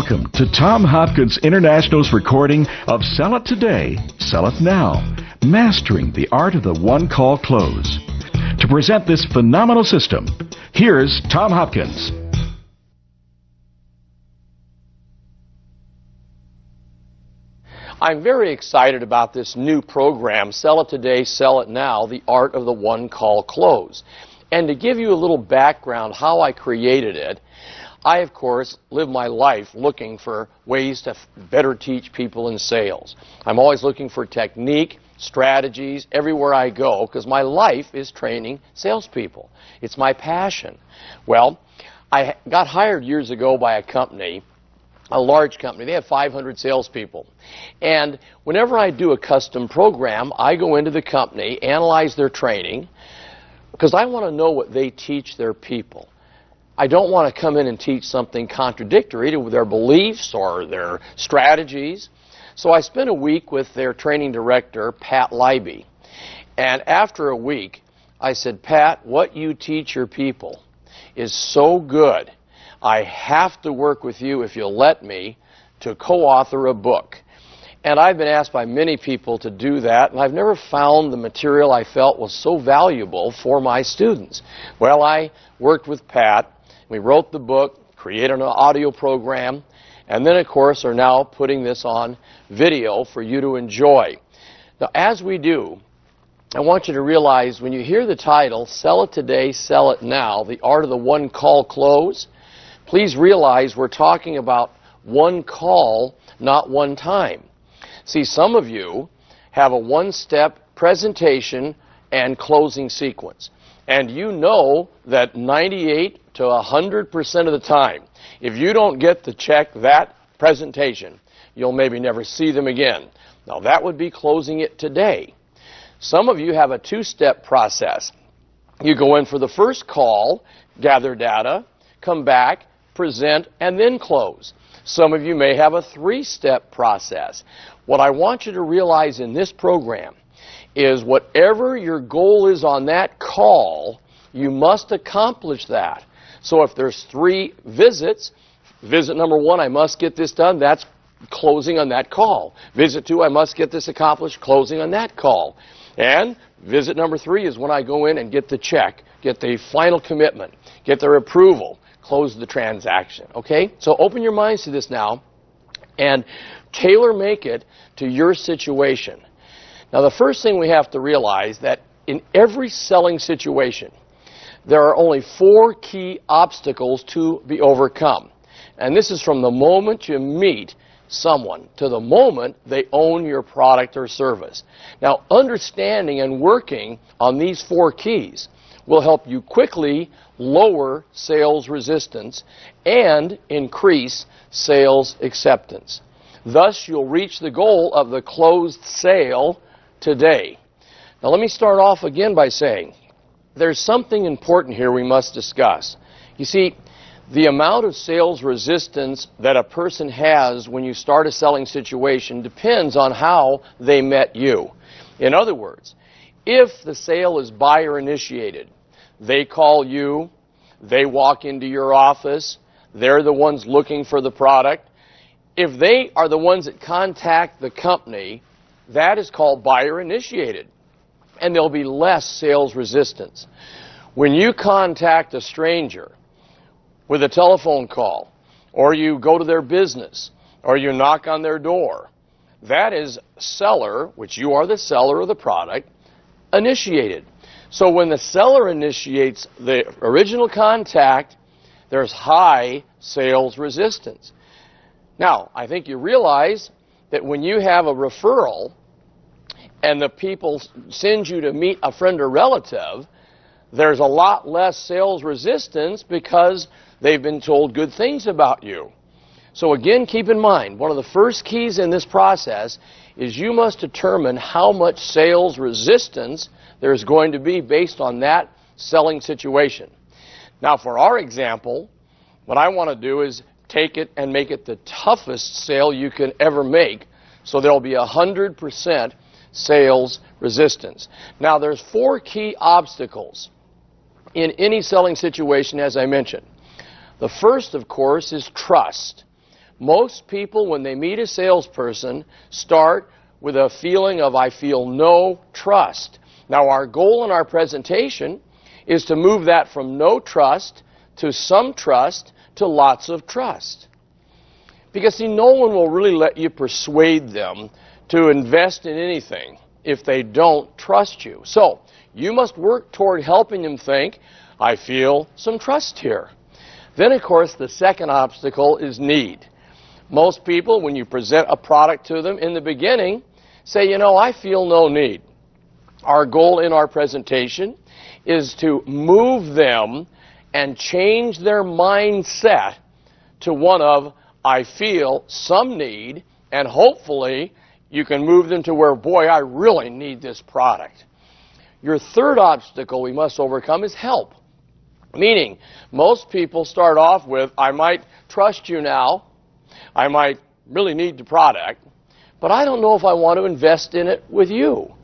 Welcome to Tom Hopkins International's recording of Sell It Today, Sell It Now, Mastering the Art of the One Call Close. To present this phenomenal system, here's Tom Hopkins. I'm very excited about this new program, Sell It Today, Sell It Now, the Art of the One Call Close. And to give you a little background how I created it, I, of course, live my life looking for ways to better teach people in sales. I'm always looking for technique, strategies, everywhere I go, because my life is training salespeople. It's my passion. Well, I got hired years ago by a company, a large company. They have 500 salespeople. And whenever I do a custom program, I go into the company, analyze their training, because I want to know what they teach their people. I don't want to come in and teach something contradictory to their beliefs or their strategies. So I spent a week with their training director, Pat Leiby. And after a week, I said, Pat, what you teach your people is so good. I have to work with you, if you'll let me, to co-author a book. And I've been asked by many people to do that, and I've never found the material I felt was so valuable for my students. Well, I worked with Pat. We wrote the book, created an audio program, and then, of course, are now putting this on video for you to enjoy. Now, as we do, I want you to realize when you hear the title, Sell It Today, Sell It Now, the Art of the One Call Close, please realize we're talking about one call, not one time. See, some of you have a one-step presentation and closing sequence. And you know that 98 to 100% of the time, if you don't get to check that presentation, you'll maybe never see them again. Now, that would be closing it today. Some of you have a two-step process. You go in for the first call, gather data, come back, present, and then close. Some of you may have a three-step process. What I want you to realize in this program is whatever your goal is on that call, you must accomplish that. So if there's 3 visits, visit number 1, I must get this done, that's closing on that call. Visit 2, I must get this accomplished, closing on that call. And visit number 3 is when I go in and get the check, get the final commitment, get their approval, close the transaction. Okay? So open your minds to this now and tailor-make it to your situation. Now, the first thing we have to realize that in every selling situation, there are only 4 key obstacles to be overcome. And this is from the moment you meet someone to the moment they own your product or service. Now, understanding and working on these 4 keys will help you quickly lower sales resistance and increase sales acceptance. Thus, you'll reach the goal of the closed sale today. Now, let me start off again by saying there's something important here we must discuss. You see, the amount of sales resistance that a person has when you start a selling situation depends on how they met you. In other words, if the sale is buyer initiated, they call you, they walk into your office, they're the ones looking for the product. If they are the ones that contact the company, that is called buyer initiated, and there'll be less sales resistance. When you contact a stranger with a telephone call, or you go to their business, or you knock on their door, that is seller, which you are the seller of the product, initiated. So when the seller initiates the original contact, there's high sales resistance. Now, I think you realize that when you have a referral and the people send you to meet a friend or relative, there's a lot less sales resistance because they've been told good things about you. So again, keep in mind, one of the first keys in this process is you must determine how much sales resistance there's going to be based on that selling situation. Now, for our example, what I want to do is take it and make it the toughest sale you can ever make, so there'll be 100% sales resistance. Now, there's 4 key obstacles in any selling situation, as I mentioned. The first, of course, is trust. Most people, when they meet a salesperson, start with a feeling of, I feel no trust. Now, our goal in our presentation is to move that from no trust to some trust to lots of trust. Because, see, no one will really let you persuade them to invest in anything if they don't trust you. So, you must work toward helping them think, I feel some trust here. Then, of course, the second obstacle is need. Most people, when you present a product to them in the beginning, say, you know, I feel no need. Our goal in our presentation is to move them and change their mindset to one of, I feel some need, and hopefully you can move them to where, boy, I really need this product. Your third obstacle we must overcome is help. Meaning, most people start off with, I might trust you now, I might really need the product, but I don't know if I want to invest in it with you.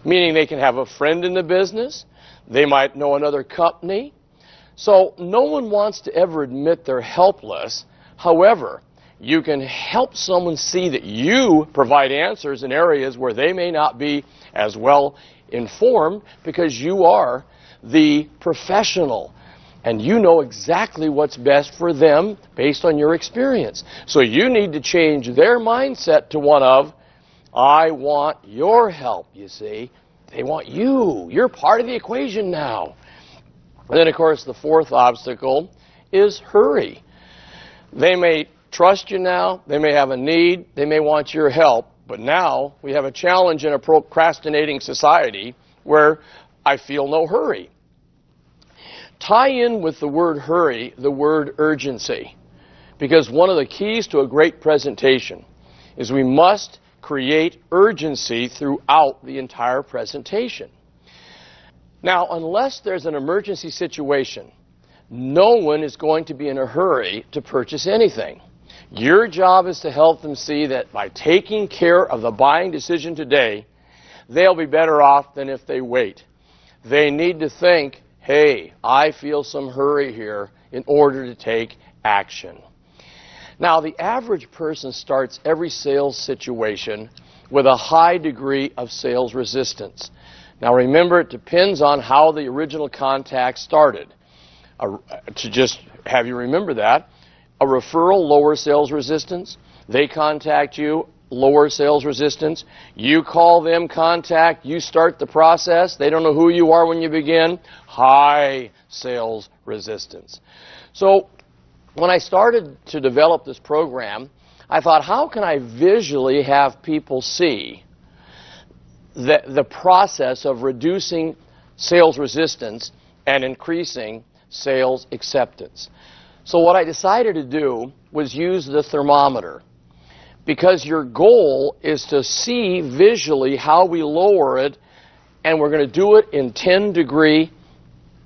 Meaning they can have a friend in the business, they might know another company. So no one wants to ever admit they're helpless. However, you can help someone see that you provide answers in areas where they may not be as well informed because you are the professional. And you know exactly what's best for them based on your experience. So you need to change their mindset to one of, I want your help, you see. They want you. You're part of the equation now. And then, of course, the fourth obstacle is hurry. They may trust you now. They may have a need. They may want your help. But now we have a challenge in a procrastinating society where I feel no hurry. Tie in with the word hurry the word urgency, because one of the keys to a great presentation is we must create urgency throughout the entire presentation. Now, unless there's an emergency situation, no one is going to be in a hurry to purchase anything. Your job is to help them see that by taking care of the buying decision today, they'll be better off than if they wait. They need to think, hey, I feel some hurry here in order to take action. Now, the average person starts every sales situation with a high degree of sales resistance. Now, remember, it depends on how the original contact started. To just have you remember that, a referral, lower sales resistance. They contact you, lower sales resistance. You call them, contact, you start the process. They don't know who you are when you begin. High sales resistance. So when I started to develop this program, I thought, how can I visually have people see the process of reducing sales resistance and increasing sales acceptance? So what I decided to do was use the thermometer, because your goal is to see visually how we lower it, and we're going to do it in 10-degree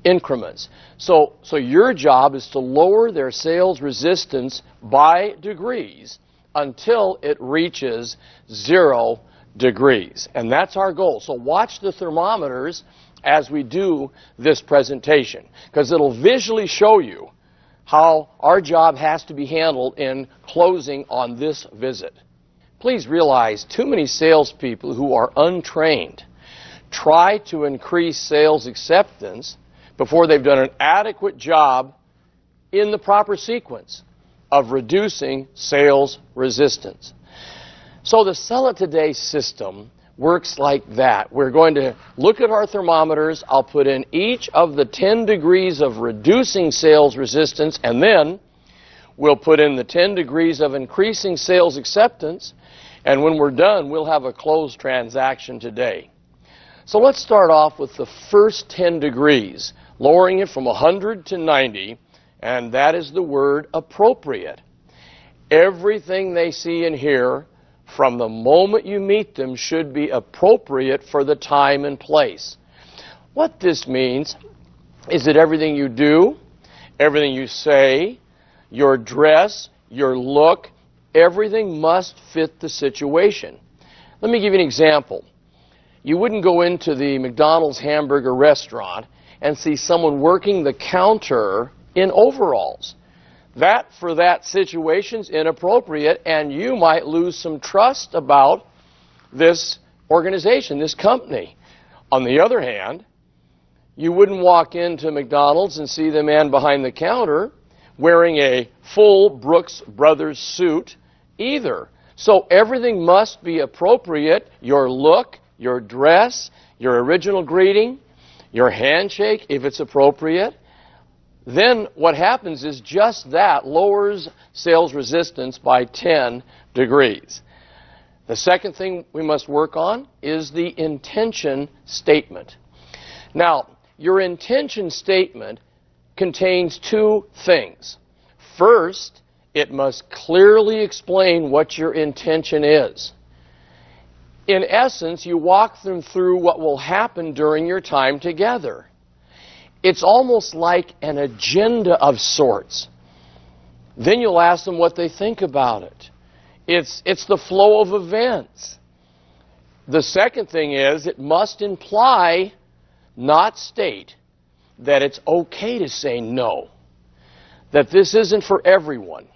increments. So your job is to lower their sales resistance by degrees until it reaches 0 degrees. And that's our goal. So watch the thermometers as we do this presentation, because it'll visually show you how our job has to be handled in closing on this visit. Please realize too many salespeople who are untrained try to increase sales acceptance before they've done an adequate job in the proper sequence of reducing sales resistance. So the Sell It Today system works like that. We're going to look at our thermometers. I'll put in each of the 10 degrees of reducing sales resistance, and then we'll put in the 10 degrees of increasing sales acceptance, and when we're done, we'll have a closed transaction today. So let's start off with the first 10 degrees, lowering it from 100 to 90, and that is the word appropriate. Everything they see and hear from the moment you meet them should be appropriate for the time and place. What this means is that everything you do, everything you say, your dress, your look, everything must fit the situation. Let me give you an example. You wouldn't go into the McDonald's hamburger restaurant and see someone working the counter in overalls. That, for that situation's inappropriate, and you might lose some trust about this organization, this company. On the other hand, you wouldn't walk into McDonald's and see the man behind the counter wearing a full Brooks Brothers suit either. So everything must be appropriate. Your look, your dress, your original greeting, your handshake, if it's appropriate. Then what happens is just that lowers sales resistance by 10 degrees. The second thing we must work on is the intention statement. Now, your intention statement contains two things. First, it must clearly explain what your intention is. In essence, you walk them through what will happen during your time together. It's almost like an agenda of sorts. Then you'll ask them what they think about it. It's the flow of events. The second thing is it must imply, not state, that it's okay to say no. That this isn't for everyone.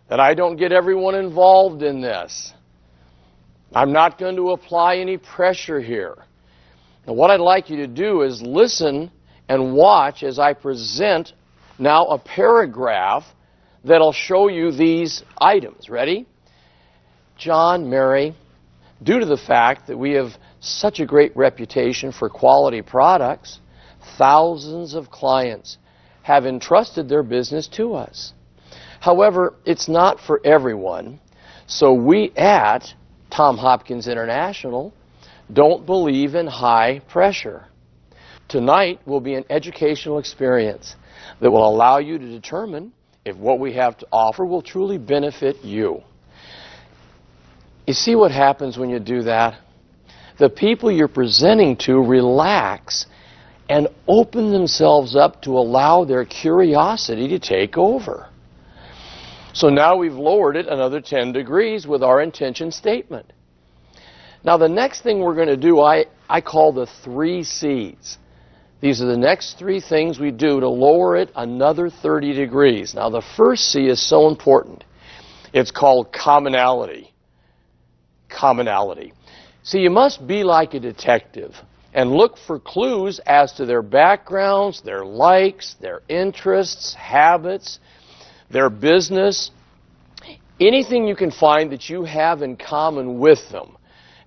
That I don't get everyone involved in this. I'm not going to apply any pressure here. Now, what I'd like you to do is listen and watch as I present now a paragraph that'll show you these items. Ready? John, Mary, due to the fact that we have such a great reputation for quality products, thousands of clients have entrusted their business to us. However, it's not for everyone, so we at Tom Hopkins International don't believe in high pressure. Tonight will be an educational experience that will allow you to determine if what we have to offer will truly benefit you. You see what happens when you do that? The people you're presenting to relax and open themselves up to allow their curiosity to take over. So now we've lowered it another 10 degrees with our intention statement. Now the next thing we're going to do, I call the 3 C's. These are the next 3 things we do to lower it another 30 degrees. Now the first C is so important. It's called commonality. Commonality. See, you must be like a detective and look for clues as to their backgrounds, their likes, their interests, habits, their business, anything you can find that you have in common with them.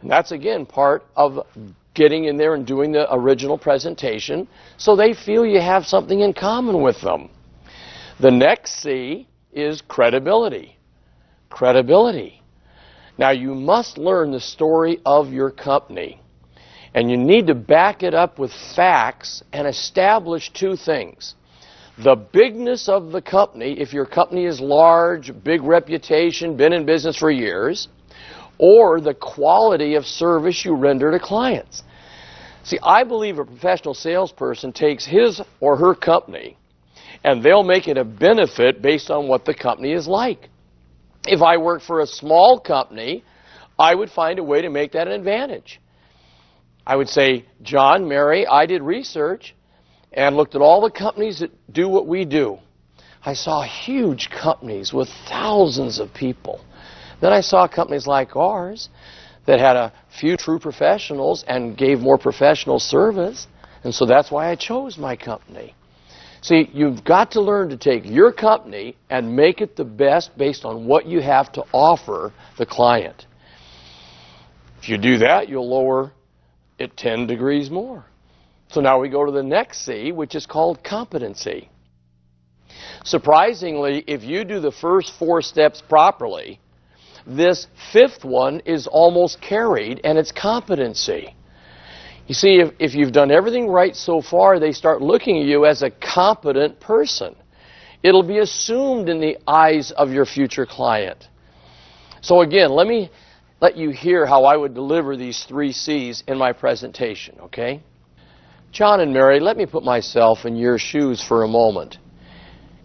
And that's, again, part of getting in there and doing the original presentation so they feel you have something in common with them. The next C is credibility. Credibility. Now, you must learn the story of your company, and you need to back it up with facts and establish 2 things. The bigness of the company, if your company is large, big reputation, been in business for years, or the quality of service you render to clients. See, I believe a professional salesperson takes his or her company and they'll make it a benefit based on what the company is like. If I worked for a small company, I would find a way to make that an advantage. I would say, John, Mary, I did research and looked at all the companies that do what we do. I saw huge companies with thousands of people. Then I saw companies like ours that had a few true professionals and gave more professional service, and so that's why I chose my company. See, you've got to learn to take your company and make it the best based on what you have to offer the client. If you do that, you'll lower it 10 degrees more. So now we go to the next C, which is called competency. Surprisingly, if you do the first 4 steps properly, this 5th one is almost carried, and it's competency. You see, if you've done everything right so far, they start looking at you as a competent person. It'll be assumed in the eyes of your future client. So again, let me let you hear how I would deliver these 3 C's in my presentation, okay? John and Mary, let me put myself in your shoes for a moment.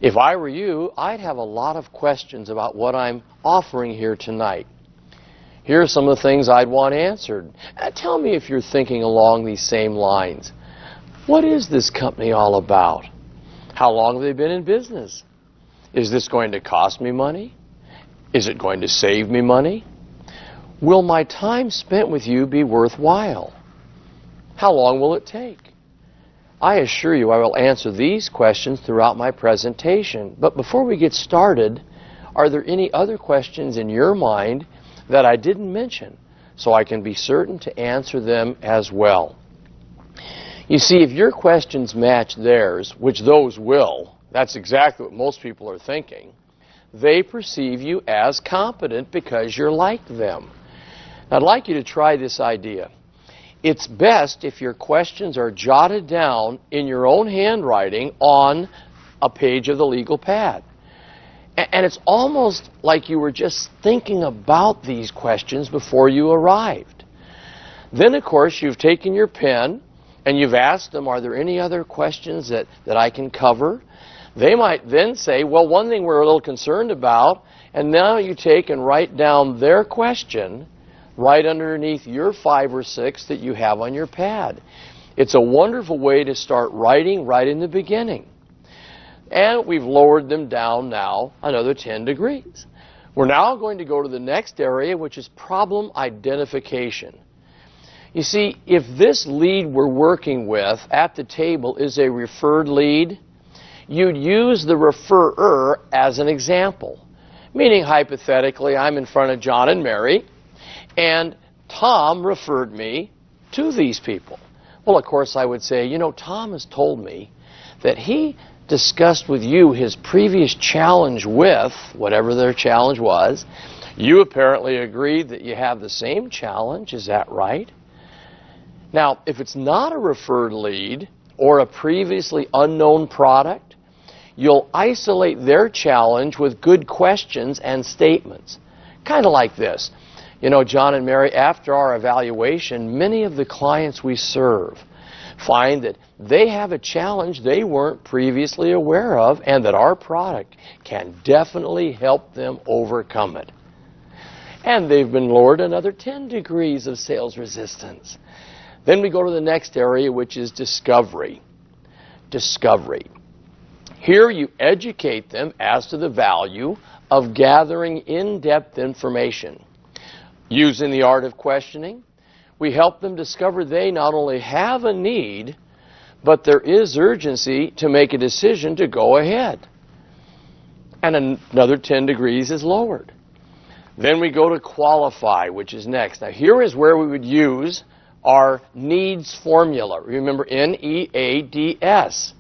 If I were you, I'd have a lot of questions about what I'm offering here tonight. Here are some of the things I'd want answered. Tell me if you're thinking along these same lines. What is this company all about? How long have they been in business? Is this going to cost me money? Is it going to save me money? Will my time spent with you be worthwhile? How long will it take? I assure you I will answer these questions throughout my presentation. But before we get started, are there any other questions in your mind that I didn't mention so I can be certain to answer them as well? You see, if your questions match theirs, which those will, that's exactly what most people are thinking, they perceive you as competent because you're like them. I'd like you to try this idea. It's best if your questions are jotted down in your own handwriting on a page of the legal pad. And it's almost like you were just thinking about these questions before you arrived. Then, of course, you've taken your pen and you've asked them, are there any other questions that I can cover? They might then say, well, one thing we're a little concerned about, and now you take and write down their question right underneath your 5 or 6 that you have on your pad. It's a wonderful way to start writing right in the beginning. And we've lowered them down now another 10 degrees. We're now going to go to the next area, which is problem identification. You see, if this lead we're working with at the table is a referred lead, you'd use the referrer as an example. Meaning, hypothetically, I'm in front of John and Mary, and Tom referred me to these people. Well, of course, I would say, you know, Tom has told me that he discussed with you his previous challenge with, whatever their challenge was. You apparently agreed that you have the same challenge. Is that right? Now, if it's not a referred lead or a previously unknown product, you'll isolate their challenge with good questions and statements. Kind of like this. You know, John and Mary, after our evaluation, many of the clients we serve find that they have a challenge they weren't previously aware of and that our product can definitely help them overcome it. And they've been lowered another 10 degrees of sales resistance. Then we go to the next area, which is discovery. Discovery. Here you educate them as to the value of gathering in-depth information. Using the art of questioning, we help them discover they not only have a need, but there is urgency to make a decision to go ahead. And another 10 degrees is lowered. Then we go to qualify, which is next. Now here is where we would use our needs formula. Remember, NEADS,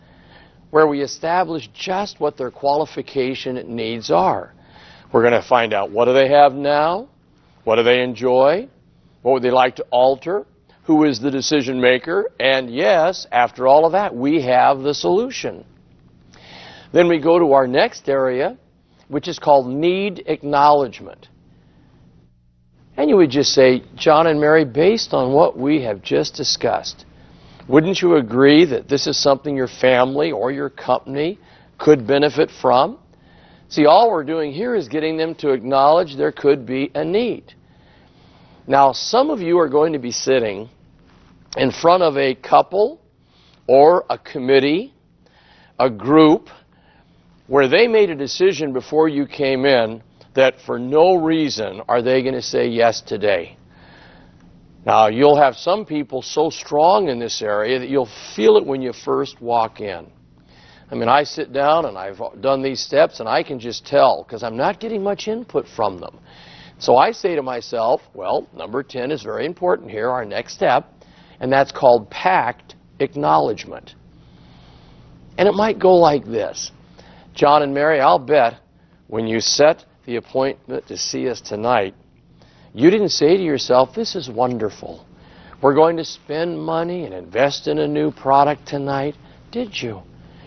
where we establish just what their qualification needs are. We're going to find out, what do they have now? What do they enjoy? What would they like to alter? Who is the decision maker? And yes, after all of that, we have the solution. Then we go to our next area, which is called need acknowledgement. And you would just say, John and Mary, based on what we have just discussed, wouldn't you agree that this is something your family or your company could benefit from? See, all we're doing here is getting them to acknowledge there could be a need. Now, some of you are going to be sitting in front of a couple or a committee, a group, where they made a decision before you came in that for no reason are they going to say yes today. Now, you'll have some people so strong in this area that you'll feel it when you first walk in. I mean, I sit down and I've done these steps and I can just tell because I'm not getting much input from them. So I say to myself, well, number 10 is very important here, our next step, and that's called pact acknowledgement. And it might go like this. John and Mary, I'll bet when you set the appointment to see us tonight, you didn't say to yourself, this is wonderful. We're going to spend money and invest in a new product tonight. Did you?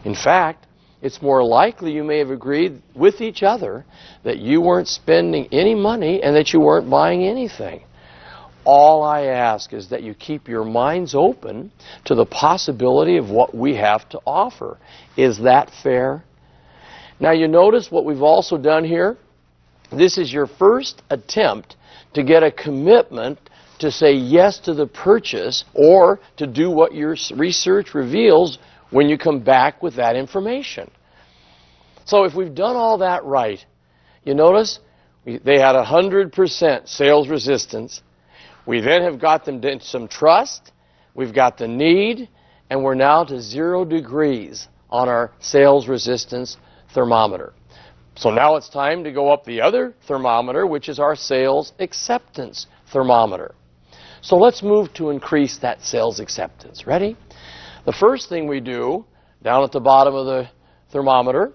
In fact, it's more likely you may have agreed with each other that you weren't spending any money and that you weren't buying anything. All I ask is that you keep your minds open to the possibility of what we have to offer. Is that fair? Now, you notice what we've also done here? This is your first attempt to get a commitment to say yes to the purchase or to do what your research reveals when you come back with that information. So if we've done all that right, you notice they had 100% sales resistance. We then have got them to some trust. We've got the need, and we're now to 0 degrees on our sales resistance thermometer. So now it's time to go up the other thermometer, which is our sales acceptance thermometer. So let's move to increase that sales acceptance. Ready? The first thing we do, down at the bottom of the thermometer,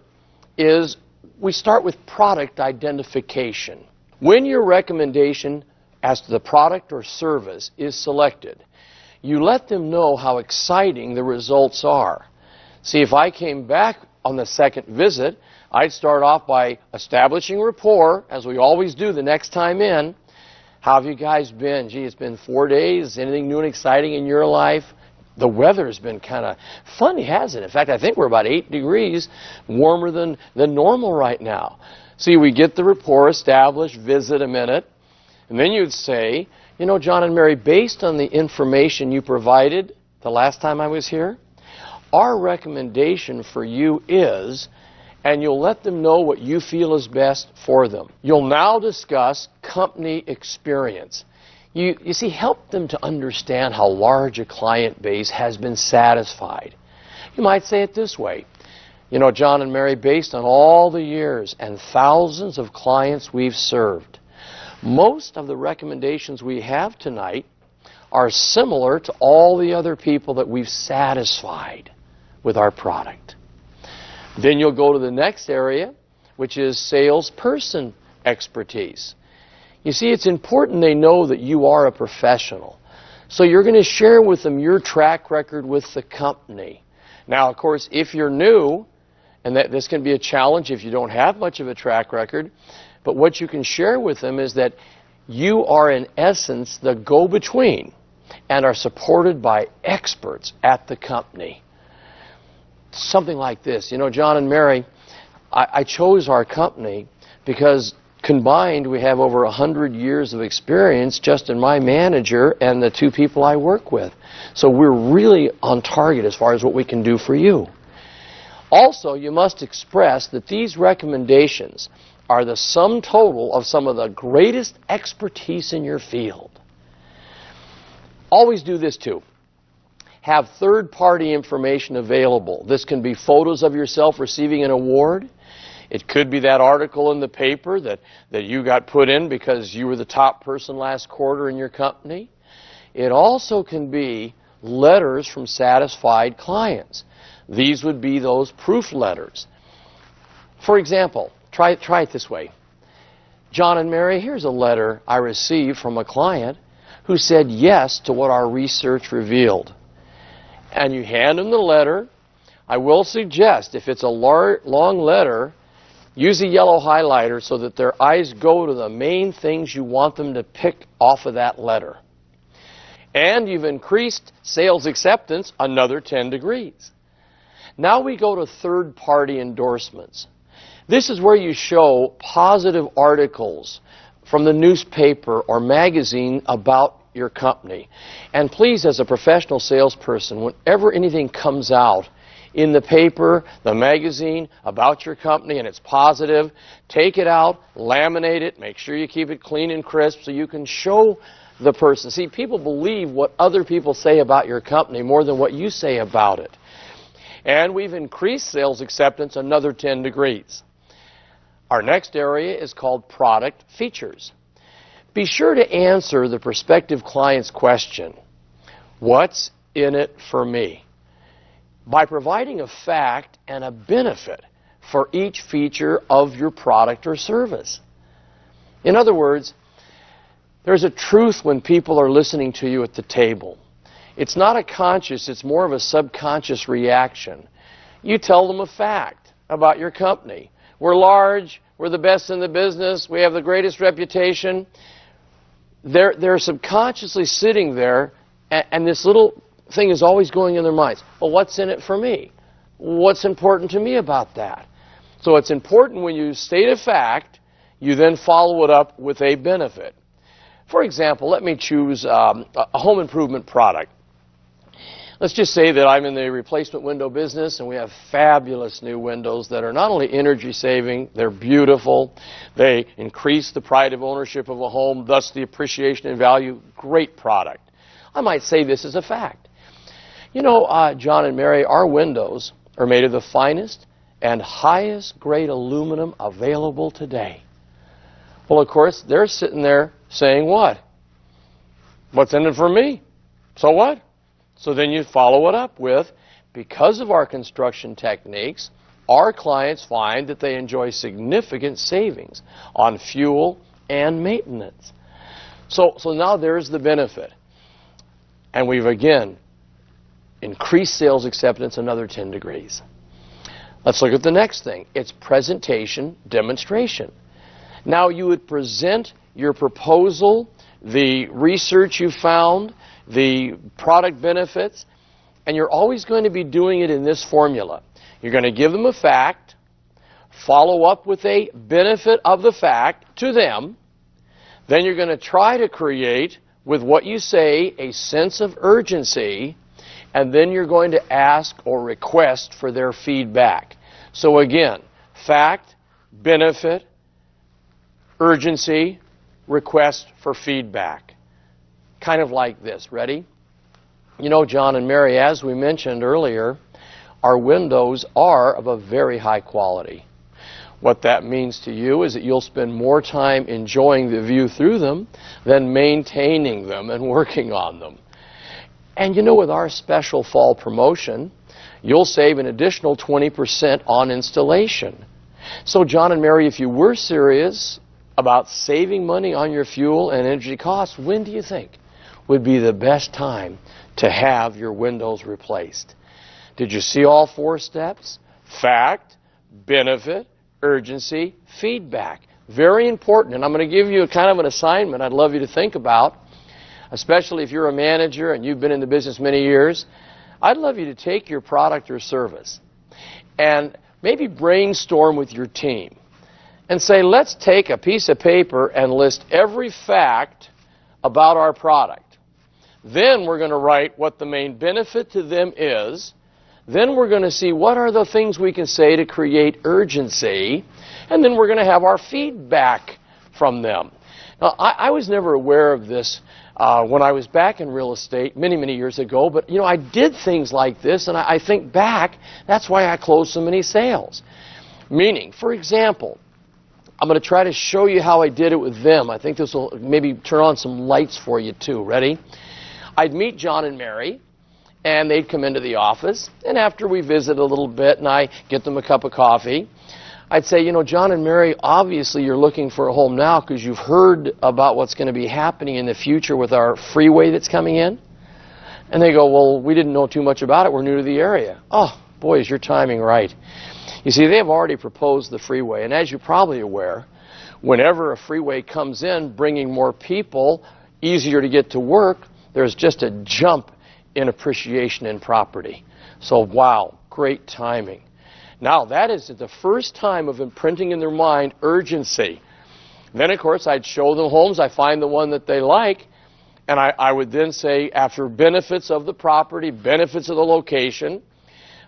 is we start with product identification. When your recommendation as to the product or service is selected, you let them know how exciting the results are. See, if I came back on the second visit, I'd start off by establishing rapport, as we always do the next time in. How have you guys been? Gee, it's been 4 days. Anything new and exciting in your life? The weather's been kind of funny, hasn't it? In fact, I think we're about 8 degrees warmer than normal right now. See, we get the rapport established, visit a minute, and then you'd say, you know, John and Mary, based on the information you provided the last time I was here, our recommendation for you is, and you'll let them know what you feel is best for them. You'll now discuss company experience. You see, help them to understand how large a client base has been satisfied. You might say it this way. You know, John and Mary, based on all the years and thousands of clients we've served, most of the recommendations we have tonight are similar to all the other people that we've satisfied with our product. Then you'll go to the next area, which is salesperson expertise. You see, it's important they know that you are a professional. So you're going to share with them your track record with the company. Now, of course, if you're new, and this can be a challenge if you don't have much of a track record, but what you can share with them is that you are, in essence, the go-between and are supported by experts at the company. Something like this. You know, John and Mary, I chose our company because combined we have over 100 years of experience just in my manager and the 2 people I work with. So we're really on target as far as what we can do for you. Also, you must express that these recommendations are the sum total of some of the greatest expertise in your field. Always do this too. Have third-party information available. This can be photos of yourself receiving an award. It could be that article in the paper that you got put in because you were the top person last quarter in your company. It also can be letters from satisfied clients. These would be those proof letters. For example, try it this way. John and Mary, here's a letter I received from a client who said yes to what our research revealed. And you hand them the letter. I will suggest, if it's a long letter, use a yellow highlighter so that their eyes go to the main things you want them to pick off of that letter. And you've increased sales acceptance another 10 degrees. Now we go to third-party endorsements. This is where you show positive articles from the newspaper or magazine about your company. And please, as a professional salesperson, whenever anything comes out in the paper, the magazine, about your company, and it's positive, take it out, laminate it, make sure you keep it clean and crisp so you can show the person. See, people believe what other people say about your company more than what you say about it. And we've increased sales acceptance another 10 degrees. Our next area is called product features. Be sure to answer the prospective client's question, what's in it for me? By providing a fact and a benefit for each feature of your product or service. In other words, there's a truth when people are listening to you at the table. It's not a conscious, it's more of a subconscious reaction. You tell them a fact about your company. We're large, we're the best in the business, we have the greatest reputation. They're subconsciously sitting there, and this little thing is always going in their minds. Well, what's in it for me? What's important to me about that? So it's important when you state a fact, you then follow it up with a benefit. For example, let me choose a home improvement product. Let's just say that I'm in the replacement window business and we have fabulous new windows that are not only energy saving, they're beautiful, they increase the pride of ownership of a home, thus the appreciation in value. Great product. I might say this as a fact. You know, John and Mary, our windows are made of the finest and highest grade aluminum available today. Well, of course, they're sitting there saying what? What's in it for me? So what? So then you follow it up with, because of our construction techniques, our clients find that they enjoy significant savings on fuel and maintenance. So now there's the benefit. And we've again increased sales acceptance another 10 degrees. Let's look at the next thing. It's presentation demonstration. Now you would present your proposal, the research you found, the product benefits, and you're always going to be doing it in this formula. You're going to give them a fact, follow up with a benefit of the fact to them, then you're going to try to create, with what you say, a sense of urgency, and then you're going to ask or request for their feedback. So again, fact, benefit, urgency, request for feedback. Kind of like this. Ready? You know, John and Mary, as we mentioned earlier, our windows are of a very high quality. What that means to you is that you'll spend more time enjoying the view through them than maintaining them and working on them. And you know, with our special fall promotion, you'll save an additional 20% on installation. So John and Mary, if you were serious about saving money on your fuel and energy costs, when do you think would be the best time to have your windows replaced? Did you see all 4 steps? Fact, benefit, urgency, feedback. Very important. And I'm going to give you a kind of an assignment I'd love you to think about, especially if you're a manager and you've been in the business many years. I'd love you to take your product or service and maybe brainstorm with your team and say, let's take a piece of paper and list every fact about our product. Then we're going to write what the main benefit to them is. Then we're going to see what are the things we can say to create urgency. And then we're going to have our feedback from them. Now, I was never aware of this when I was back in real estate many, many years ago. But, you know, I did things like this, and I think back, that's why I closed so many sales. Meaning, for example, I'm going to try to show you how I did it with them. I think this will maybe turn on some lights for you, too. Ready? I'd meet John and Mary, and they'd come into the office. And after we visit a little bit, and I get them a cup of coffee, I'd say, you know, John and Mary, obviously you're looking for a home now because you've heard about what's going to be happening in the future with our freeway that's coming in. And they go, well, we didn't know too much about it. We're new to the area. Oh, boy, is your timing right. You see, they have already proposed the freeway. And as you're probably aware, whenever a freeway comes in, bringing more people, easier to get to work, there's just a jump in appreciation in property. So, wow, great timing. Now, that is the first time of imprinting in their mind urgency. Then, of course, I'd show them homes. I find the one that they like. And I would then say, after benefits of the property, benefits of the location,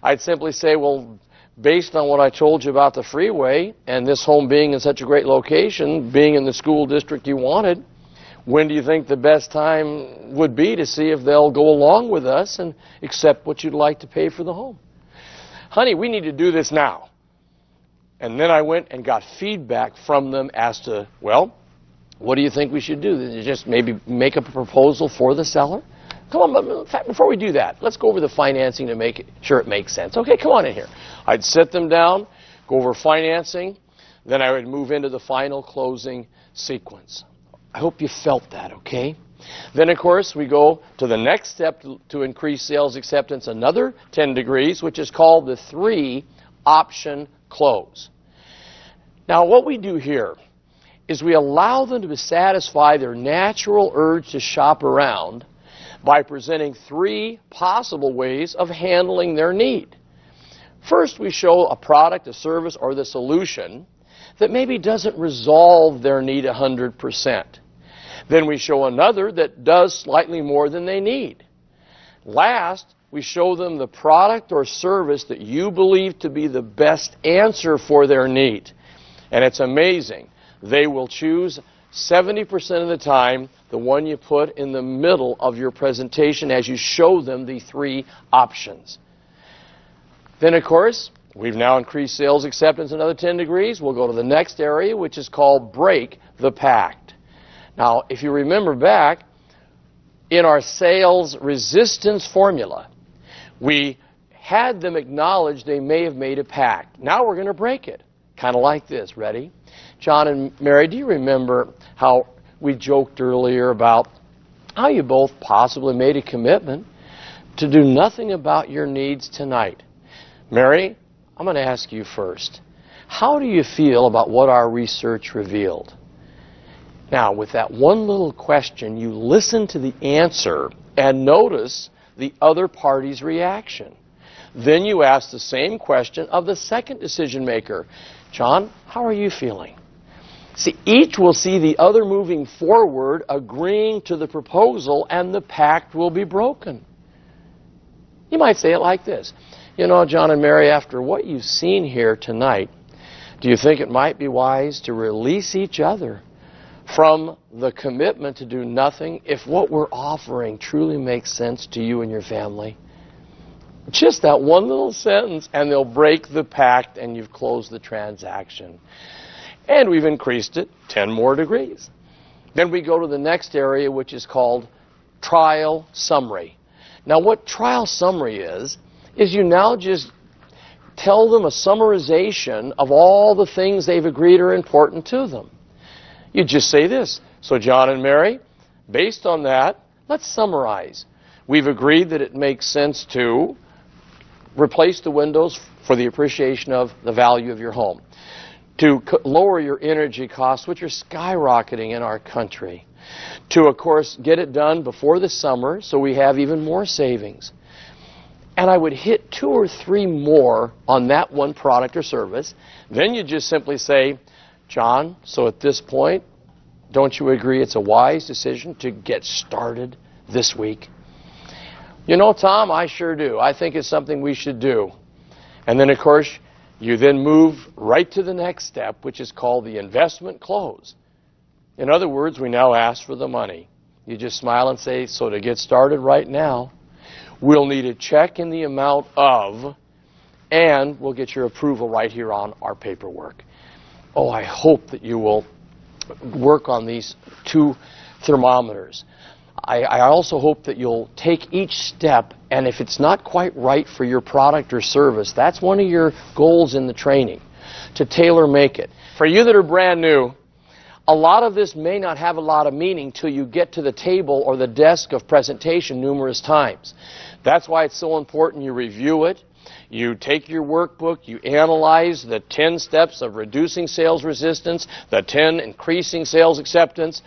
I'd simply say, well, based on what I told you about the freeway and this home being in such a great location, being in the school district you wanted, when do you think the best time would be to see if they'll go along with us and accept what you'd like to pay for the home? Honey, we need to do this now. And then I went and got feedback from them as to, well, what do you think we should do? Just maybe make a proposal for the seller? Come on, but in fact, before we do that, let's go over the financing to make sure it makes sense. Okay, come on in here. I'd sit them down, go over financing, then I would move into the final closing sequence. I hope you felt that, okay? Then, of course, we go to the next step to increase sales acceptance, another 10 degrees, which is called the 3-option close. Now, what we do here is we allow them to satisfy their natural urge to shop around by presenting 3 possible ways of handling their need. First, we show a product, a service, or the solution that maybe doesn't resolve their need 100%. Then we show another that does slightly more than they need. Last, we show them the product or service that you believe to be the best answer for their need. And it's amazing. They will choose 70% of the time the one you put in the middle of your presentation as you show them the three options. Then, of course, we've now increased sales acceptance another 10 degrees. We'll go to the next area, which is called break the pact. Now, if you remember back, in our sales resistance formula, we had them acknowledge they may have made a pact. Now we're going to break it. Kind of like this. Ready? John and Mary, do you remember how we joked earlier about how you both possibly made a commitment to do nothing about your needs tonight? Mary, I'm going to ask you first. How do you feel about what our research revealed? Now, with that one little question, you listen to the answer and notice the other party's reaction. Then you ask the same question of the second decision maker. John, how are you feeling? See, each will see the other moving forward, agreeing to the proposal, and the pact will be broken. You might say it like this. You know, John and Mary, after what you've seen here tonight, do you think it might be wise to release each other from the commitment to do nothing if what we're offering truly makes sense to you and your family? Just that one little sentence, and they'll break the pact, and you've closed the transaction. And we've increased it 10 more degrees. Then we go to the next area, which is called trial summary. Now, what trial summary is you now just tell them a summarization of all the things they've agreed are important to them. You just say this. So, John and Mary, based on that, let's summarize. We've agreed that it makes sense to replace the windows for the appreciation of the value of your home, to lower your energy costs, which are skyrocketing in our country, to, of course, get it done before the summer so we have even more savings. And I would hit 2 or 3 more on that one product or service. Then you just simply say, John, so at this point, don't you agree it's a wise decision to get started this week? You know, Tom, I sure do. I think it's something we should do. And then, of course, you then move right to the next step, which is called the investment close. In other words, we now ask for the money. You just smile and say, so to get started right now, we'll need a check in the amount of, and we'll get your approval right here on our paperwork. Oh, I hope that you will work on these 2 thermometers. I also hope that you'll take each step, and if it's not quite right for your product or service, that's one of your goals in the training, to tailor make it. For you that are brand new, a lot of this may not have a lot of meaning till you get to the table or the desk of presentation numerous times. That's why it's so important you review it. You take your workbook, you analyze the 10 steps of reducing sales resistance, the 10 increasing sales acceptance.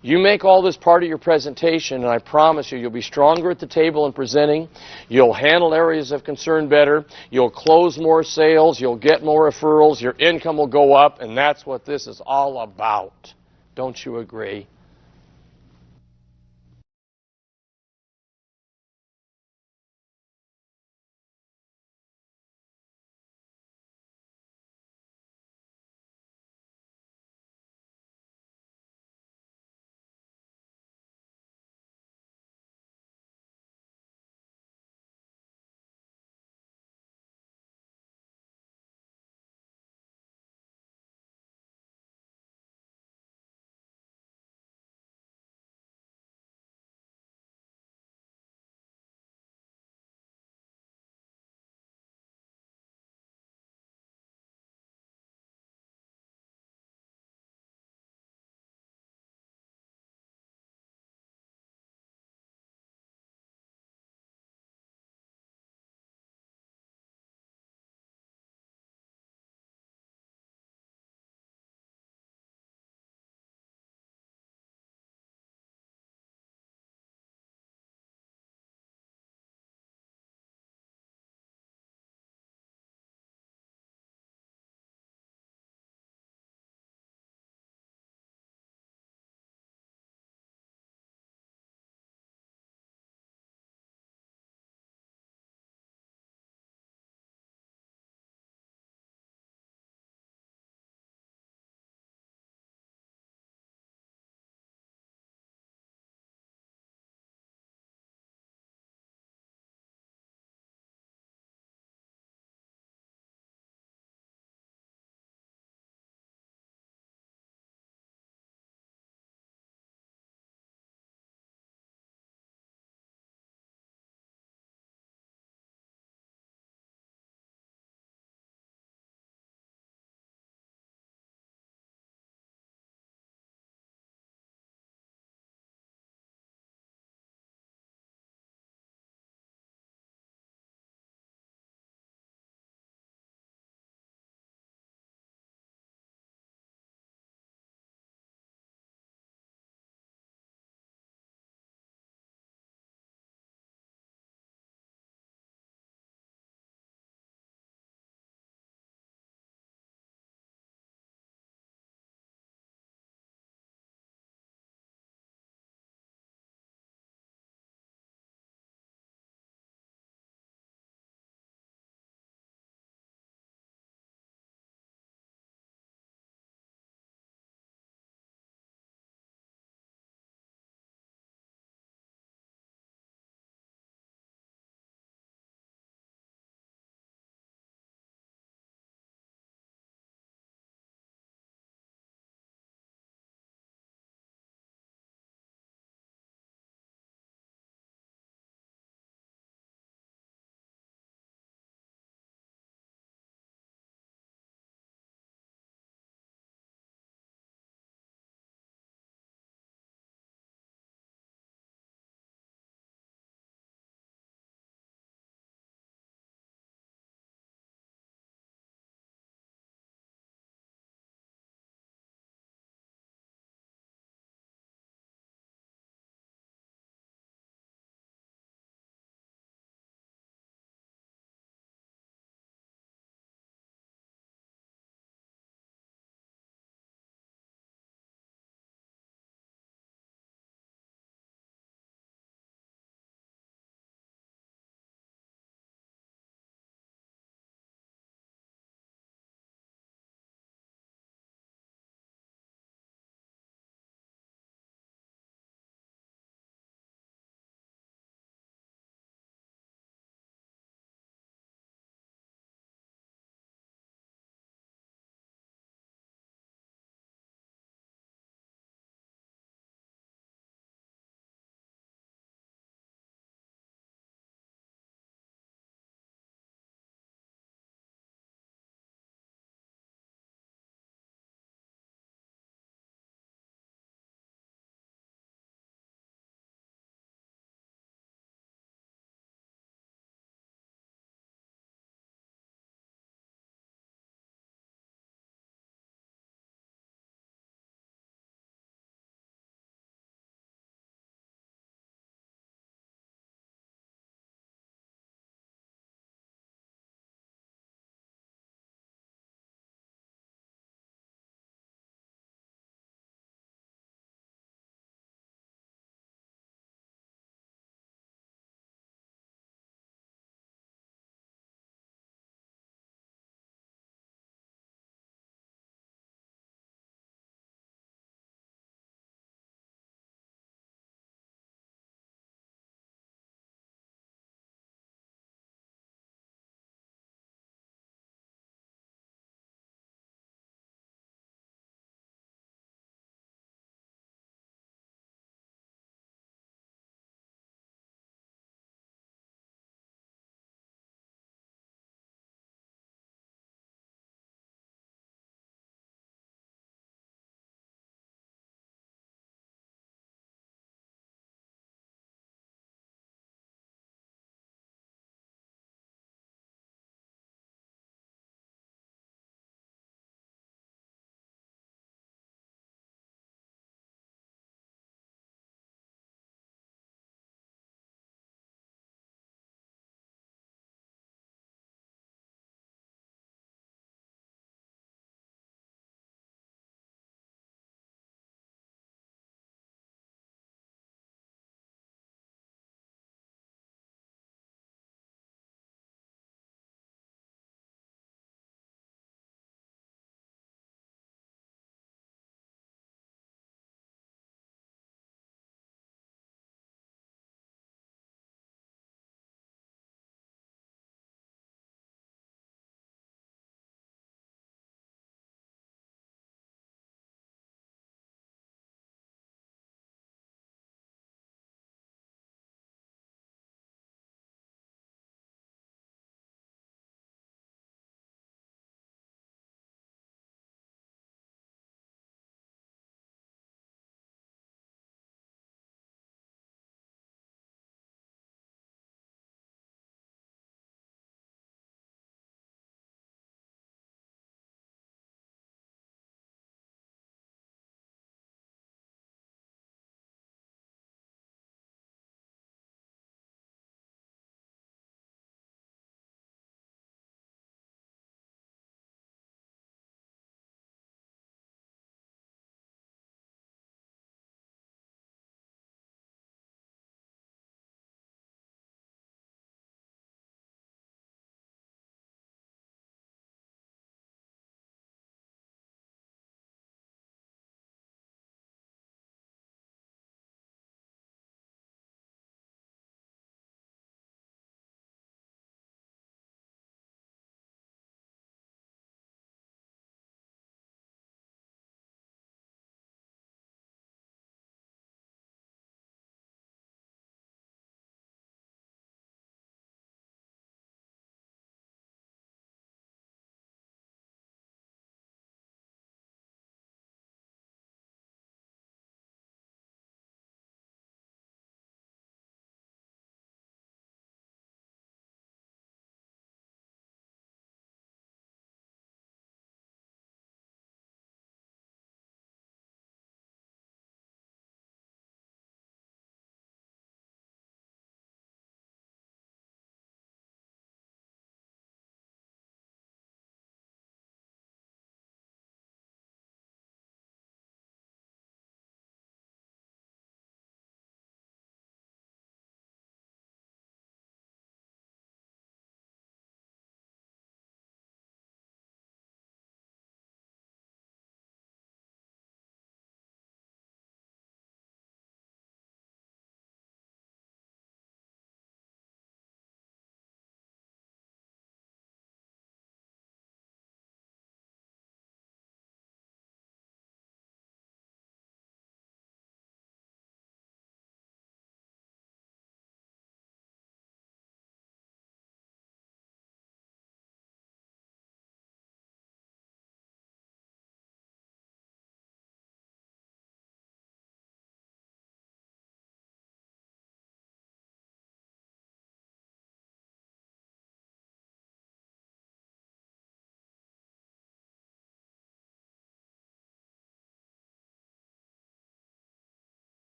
You make all this part of your presentation, and I promise you'll be stronger at the table in presenting. You'll handle areas of concern better. You'll close more sales. You'll get more referrals. Your income will go up, and that's what this is all about. Don't you agree?